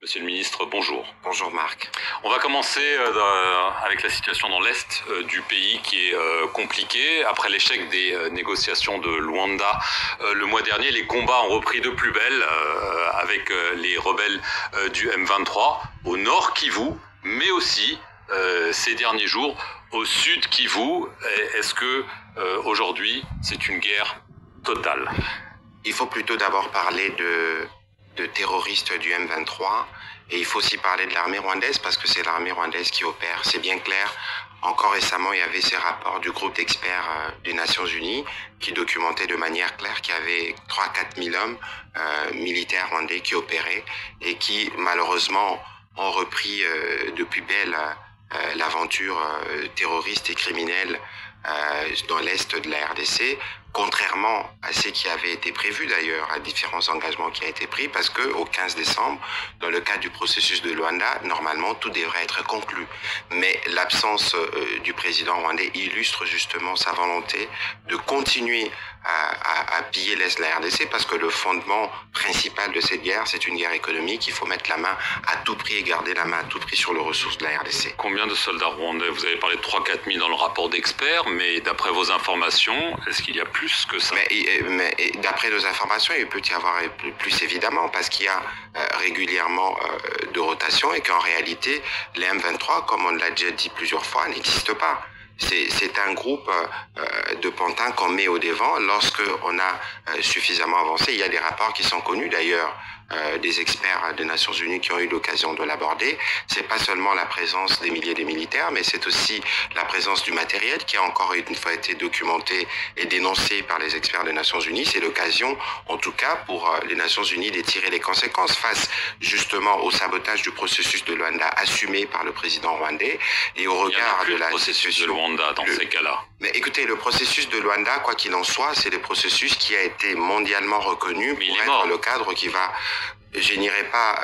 Monsieur le ministre, bonjour. Bonjour Marc. On va commencer avec la situation dans l'Est du pays qui est compliquée. Après l'échec des négociations de Luanda le mois dernier, les combats ont repris de plus belle avec les rebelles du M23 au nord Kivu, mais aussi ces derniers jours au sud Kivu. Est-ce que aujourd'hui c'est une guerre totale? Il faut plutôt d'abord parler de terroristes du M23 et il faut aussi parler de l'armée rwandaise parce que c'est l'armée rwandaise qui opère. C'est bien clair. Encore récemment, il y avait ces rapports du groupe d'experts des Nations Unies qui documentaient de manière claire qu'il y avait 3-4 000 hommes militaires rwandais qui opéraient et qui malheureusement ont repris de plus belle l'aventure terroriste et criminelle dans l'est de la RDC, contrairement à ce qui avait été prévu d'ailleurs, à différents engagements qui ont été pris, parce que au 15 décembre, dans le cadre du processus de Luanda, normalement tout devrait être conclu. Mais l'absence du président rwandais illustre justement sa volonté de continuer à piller l'Est de la RDC, parce que le fondement principal de cette guerre, c'est une guerre économique. Il faut mettre la main à tout prix et garder la main à tout prix sur les ressources de la RDC. Combien de soldats rwandais? Vous avez parlé de 3-4 000 dans le rapport d'experts, mais d'après vos informations, est-ce qu'il y a plus que ça? Mais d'après nos informations, il peut y avoir plus évidemment, parce qu'il y a régulièrement de rotation et qu'en réalité, les M23, comme on l'a déjà dit plusieurs fois, n'existent pas. C'est un groupe de pantins qu'on met au devant lorsque on a suffisamment avancé. Il y a des rapports qui sont connus d'ailleurs, des experts des Nations Unies qui ont eu l'occasion de l'aborder. C'est pas seulement la présence des milliers de militaires, mais c'est aussi la présence du matériel qui a encore une fois été documenté et dénoncé par les experts des Nations Unies. C'est l'occasion, en tout cas, pour les Nations Unies de tirer les conséquences face justement au sabotage du processus de Luanda assumé par le président rwandais et au regard de la processus de Luanda dans ces cas-là. Mais écoutez, le processus de Luanda, quoi qu'il en soit, c'est le processus qui a été mondialement reconnu pour être le cadre qui va... Je n'irai pas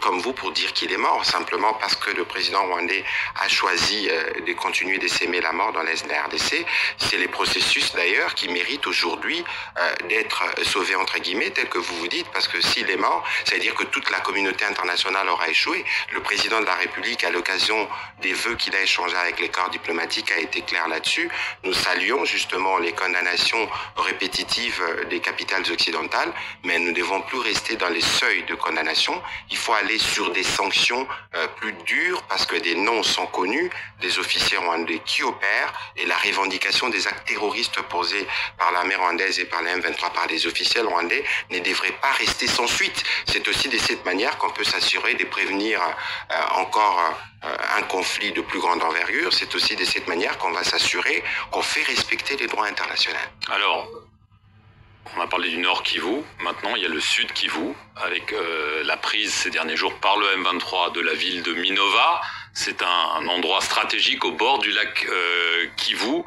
comme vous pour dire qu'il est mort, simplement parce que le président rwandais a choisi de continuer d'essaimer la mort dans l'Est de la RDC. C'est les processus d'ailleurs qui méritent aujourd'hui d'être sauvés entre guillemets, tel que vous vous dites, parce que s'il est mort, ça veut dire que toute la communauté internationale aura échoué. Le président de la République, à l'occasion des vœux qu'il a échangés avec les corps diplomatiques, a été clair là-dessus. Nous saluons justement les condamnations répétitives des capitales occidentales, mais nous ne devons plus rester dans les seuil de condamnation. Il faut aller sur des sanctions plus dures parce que des noms sont connus des officiers rwandais qui opèrent et la revendication des actes terroristes posés par l'armée rwandaise et par les M23 par les officiels rwandais ne devrait pas rester sans suite. C'est aussi de cette manière qu'on peut s'assurer de prévenir encore un conflit de plus grande envergure. C'est aussi de cette manière qu'on va s'assurer qu'on fait respecter les droits internationaux. Alors, on a parlé du nord Kivu, maintenant il y a le sud Kivu, avec la prise ces derniers jours par le M23 de la ville de Minova. C'est un endroit stratégique au bord du lac Kivu.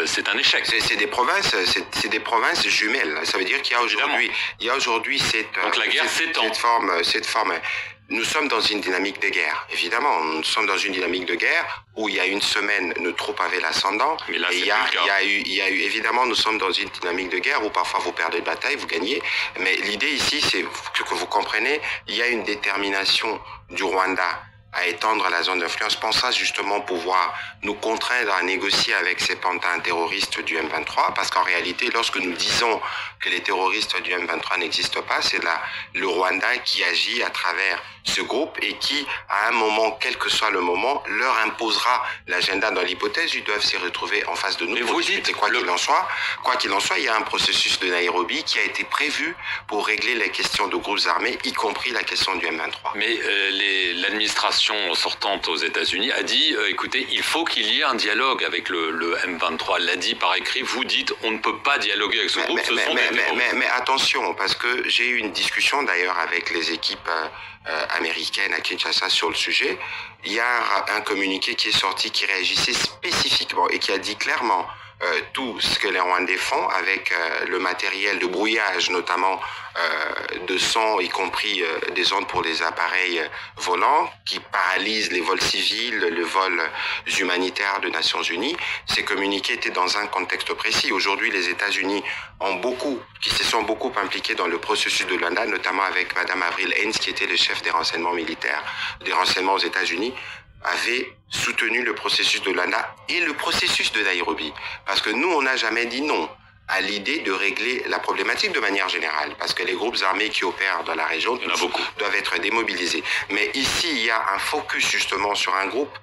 C'est un échec. C'est des provinces jumelles. Ça veut dire qu'il y a aujourd'hui cette... Donc la guerre s'étend. Cette forme. Nous sommes dans une dynamique de guerre, évidemment. Nous sommes dans une dynamique de guerre où il y a une semaine, nos troupes avaient l'ascendant. Mais là, il y a eu, évidemment, nous sommes dans une dynamique de guerre où parfois vous perdez de bataille, vous gagnez. Mais l'idée ici, c'est que vous comprenez, il y a une détermination du Rwanda à étendre la zone d'influence, pensant justement pouvoir nous contraindre à négocier avec ces pantins terroristes du M23, parce qu'en réalité, lorsque nous disons que les terroristes du M23 n'existent pas, c'est le Rwanda qui agit à travers ce groupe et qui, à un moment, quel que soit le moment, leur imposera l'agenda. Dans l'hypothèse, ils doivent se retrouver en face de nous. Mais pour vous discuter. dites Quoi qu'il en soit, il y a un processus de Nairobi qui a été prévu pour régler les questions de groupes armés, y compris la question du M23. Mais l'administration sortante aux États-Unis a dit, écoutez, il faut qu'il y ait un dialogue avec le M23. Elle l'a dit par écrit. Vous dites, on ne peut pas dialoguer avec ce groupe. Mais attention, parce que j'ai eu une discussion d'ailleurs avec les équipes américaines à Kinshasa sur le sujet. Il y a un communiqué qui est sorti qui réagissait spécifiquement et qui a dit clairement tout ce que les Rwandais font avec le matériel de brouillage, notamment de son, y compris des ondes pour les appareils volants, qui paralysent les vols civils, les vols humanitaires de Nations Unies. Ces communiqués étaient dans un contexte précis. Aujourd'hui, les États-Unis qui se sont beaucoup impliqués dans le processus de Luanda, notamment avec Madame Avril Haines, qui était le chef des renseignements militaires, des renseignements aux États-Unis, avait soutenu le processus de Luanda et le processus de Nairobi. Parce que nous, on n'a jamais dit non à l'idée de régler la problématique de manière générale, parce que les groupes armés qui opèrent dans la région doivent être démobilisés. Mais ici, il y a un focus justement sur un groupe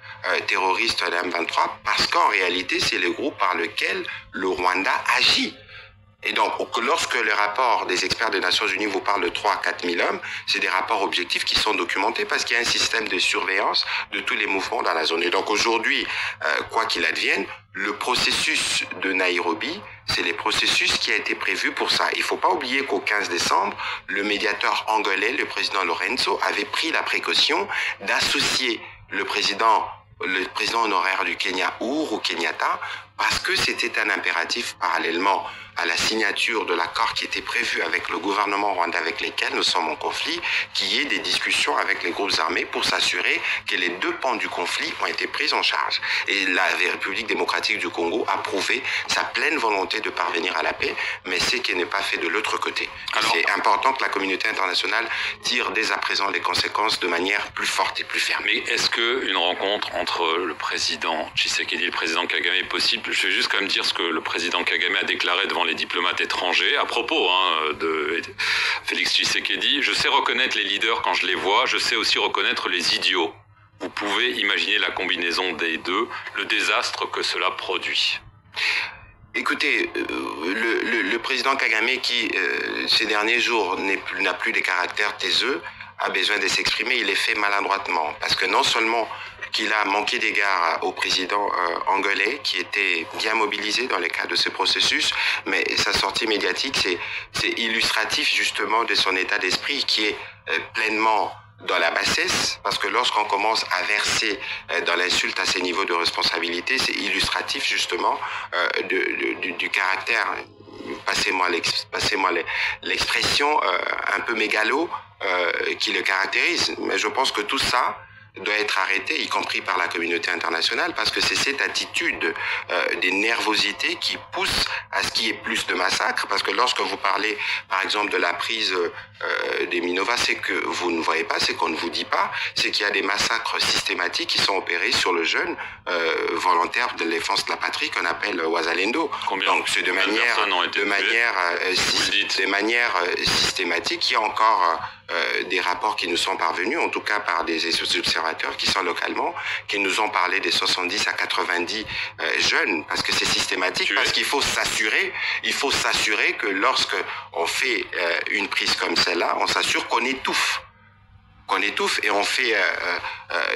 terroriste, la M23, parce qu'en réalité, c'est le groupe par lequel le Rwanda agit. Et donc, lorsque les rapports des experts des Nations Unies vous parlent de 3 à 4 000 hommes, c'est des rapports objectifs qui sont documentés parce qu'il y a un système de surveillance de tous les mouvements dans la zone. Et donc aujourd'hui, quoi qu'il advienne, le processus de Nairobi, c'est le processus qui a été prévu pour ça. Il ne faut pas oublier qu'au 15 décembre, le médiateur angolais, le président Lorenzo, avait pris la précaution d'associer le président honoraire du Kenya, Uhuru Kenyatta, parce que c'était un impératif parallèlement à la signature de l'accord qui était prévu avec le gouvernement rwandais avec lesquels nous sommes en conflit, qu'il y ait des discussions avec les groupes armés pour s'assurer que les deux pans du conflit ont été pris en charge. Et la République démocratique du Congo a prouvé sa pleine volonté de parvenir à la paix, mais c'est qui n'est pas fait de l'autre côté. C'est important que la communauté internationale tire dès à présent les conséquences de manière plus forte et plus ferme. Mais est-ce qu'une rencontre entre le président Tshisekedi et le président Kagame est possible? Je vais juste quand même dire ce que le président Kagame a déclaré devant les diplomates étrangers à propos de Félix Tshisekedi. Je sais reconnaître les leaders quand je les vois, je sais aussi reconnaître les idiots. Vous pouvez imaginer la combinaison des deux, le désastre que cela produit. Écoutez, le président Kagame qui, ces derniers jours, n'a plus des caractères taiseux, a besoin de s'exprimer, il est fait maladroitement. Parce que non seulement qu'il a manqué d'égard au président angolais, qui était bien mobilisé dans le cadre de ce processus, mais sa sortie médiatique, c'est illustratif justement de son état d'esprit qui est pleinement dans la bassesse, parce que lorsqu'on commence à verser dans l'insulte à ces niveaux de responsabilité, c'est illustratif justement du caractère, passez-moi l'expression, un peu mégalo qui le caractérise. Mais je pense que tout ça doit être arrêté, y compris par la communauté internationale, parce que c'est cette attitude des nervosités qui pousse à ce qu'il y ait plus de massacres, parce que lorsque vous parlez, par exemple, de la prise des Minova, c'est que vous ne voyez pas, c'est qu'on ne vous dit pas, c'est qu'il y a des massacres systématiques qui sont opérés sur le jeune volontaire de défense de la patrie qu'on appelle Wazalendo. Donc c'est de manière systématique. Il y a encore des rapports qui nous sont parvenus, en tout cas par des observateurs qui sont localement, qui nous ont parlé des 70 à 90 jeunes, parce que c'est systématique, parce qu'il faut s'assurer que lorsque on fait une prise comme celle-là, on s'assure qu'on étouffe et on fait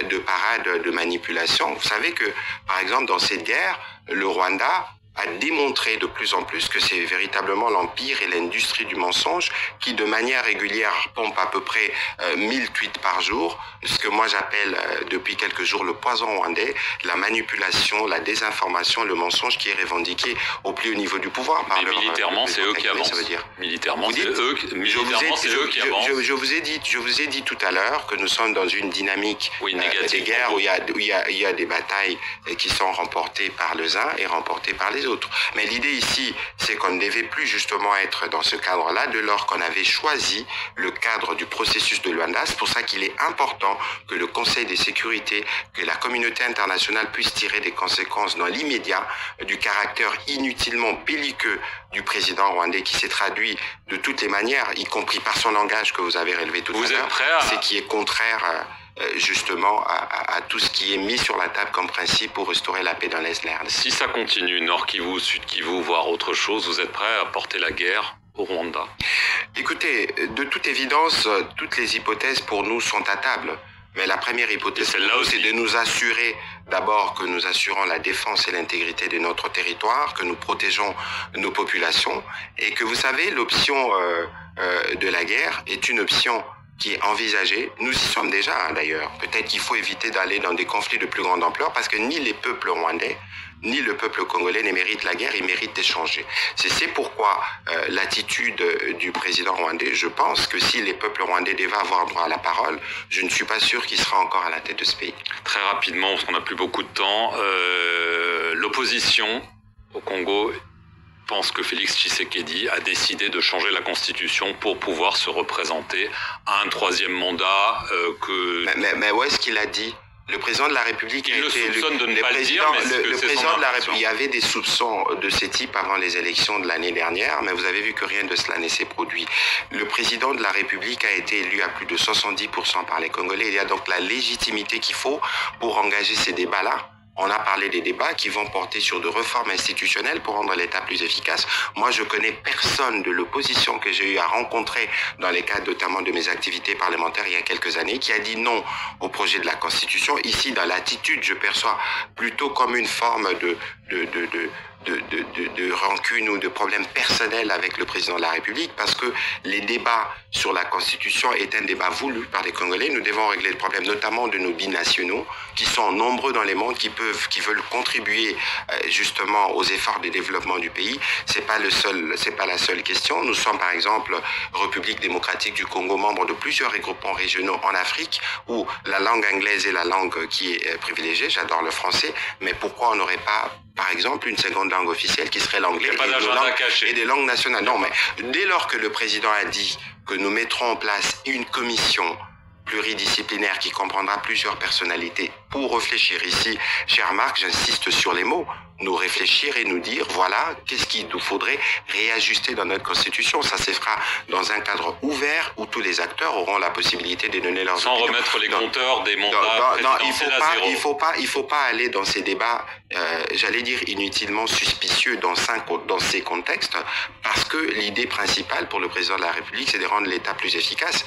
de parades de manipulation. Vous savez que, par exemple, dans cette guerre, le Rwanda a démontré de plus en plus que c'est véritablement l'empire et l'industrie du mensonge qui, de manière régulière, pompe à peu près 1000 tweets par jour, ce que moi j'appelle depuis quelques jours le poison rwandais, la manipulation, la désinformation, le mensonge qui est revendiqué au plus haut niveau du pouvoir. Mais militairement, c'est eux qui avancent. Militairement, c'est eux qui avancent. Je vous ai dit tout à l'heure que nous sommes dans une dynamique des guerres où il y a des batailles qui sont remportées par les uns et remportées par les autres. Mais l'idée ici, c'est qu'on ne devait plus justement être dans ce cadre-là, dès lors qu'on avait choisi le cadre du processus de Luanda. C'est pour ça qu'il est important que le Conseil de sécurité, que la communauté internationale puisse tirer des conséquences dans l'immédiat du caractère inutilement belliqueux du président rwandais qui s'est traduit de toutes les manières, y compris par son langage que vous avez relevé tout à l'heure, c'est qui est contraire justement à tout ce qui est mis sur la table comme principe pour restaurer la paix dans l'Est de la RDC. Si ça continue, Nord Kivu, Sud Kivu, voire autre chose, vous êtes prêt à porter la guerre au Rwanda? Écoutez, de toute évidence, toutes les hypothèses pour nous sont à table. Mais la première hypothèse, c'est de nous assurer d'abord que nous assurons la défense et l'intégrité de notre territoire, que nous protégeons nos populations, et que vous savez, l'option de la guerre est une option qui est envisagée. Nous y sommes déjà d'ailleurs. Peut-être qu'il faut éviter d'aller dans des conflits de plus grande ampleur parce que ni les peuples rwandais, ni le peuple congolais ne mérite la guerre, il mérite d'échanger. C'est pourquoi l'attitude du président rwandais, je pense que si les peuples rwandais devaient avoir droit à la parole, je ne suis pas sûr qu'il sera encore à la tête de ce pays. Très rapidement, parce qu'on n'a plus beaucoup de temps, l'opposition au Congo pense que Félix Tshisekedi a décidé de changer la constitution pour pouvoir se représenter à un troisième mandat Mais où est-ce qu'il a dit? Le président de la République a été élu. Le président de la République, il y avait des soupçons de ce type avant les élections de l'année dernière, mais vous avez vu que rien de cela ne s'est produit. Le président de la République a été élu à plus de 70% par les Congolais. Il y a donc la légitimité qu'il faut pour engager ces débats-là. On a parlé des débats qui vont porter sur de réformes institutionnelles pour rendre l'État plus efficace. Moi, je connais personne de l'opposition que j'ai eu à rencontrer dans les cadres notamment de mes activités parlementaires il y a quelques années qui a dit non au projet de la Constitution. Ici, dans l'attitude, je perçois plutôt comme une forme de rancune ou de problème personnel avec le président de la République parce que les débats sur la Constitution est un débat voulu par les Congolais. Nous devons régler le problème notamment de nos binationaux qui sont nombreux dans les mondes, qui veulent contribuer justement aux efforts de développement du pays. C'est pas la seule question. Nous sommes par exemple République démocratique du Congo, membre de plusieurs regroupements régionaux en Afrique où la langue anglaise est la langue qui est privilégiée. J'adore le français, mais pourquoi on n'aurait pas par exemple, une seconde langue officielle qui serait l'anglais et des langues nationales. Non, mais dès lors que le président a dit que nous mettrons en place une commission pluridisciplinaire qui comprendra plusieurs personnalités pour réfléchir ici, cher Marc, j'insiste sur les mots, nous réfléchir et nous dire, voilà, qu'est-ce qu'il nous faudrait réajuster dans notre Constitution. Ça se fera dans un cadre ouvert où tous les acteurs auront la possibilité de donner leurs opinions. Sans remettre les compteurs des mandats présidentiels à zéro. Il faut pas aller dans ces débats, j'allais dire inutilement suspicieux dans ces contextes, parce que l'idée principale pour le président de la République, c'est de rendre l'État plus efficace.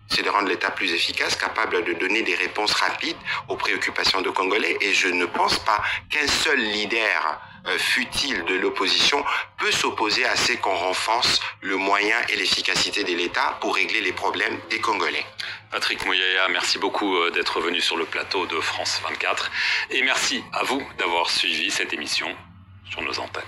C'est de rendre l'État plus efficace, capable de donner des réponses rapides aux préoccupations de Congolais. Et je ne pense pas qu'un seul leader futile de l'opposition peut s'opposer à ce qu'on renforce le moyen et l'efficacité de l'État pour régler les problèmes des Congolais. Patrick Muyaya, merci beaucoup d'être venu sur le plateau de France 24. Et merci à vous d'avoir suivi cette émission sur nos antennes.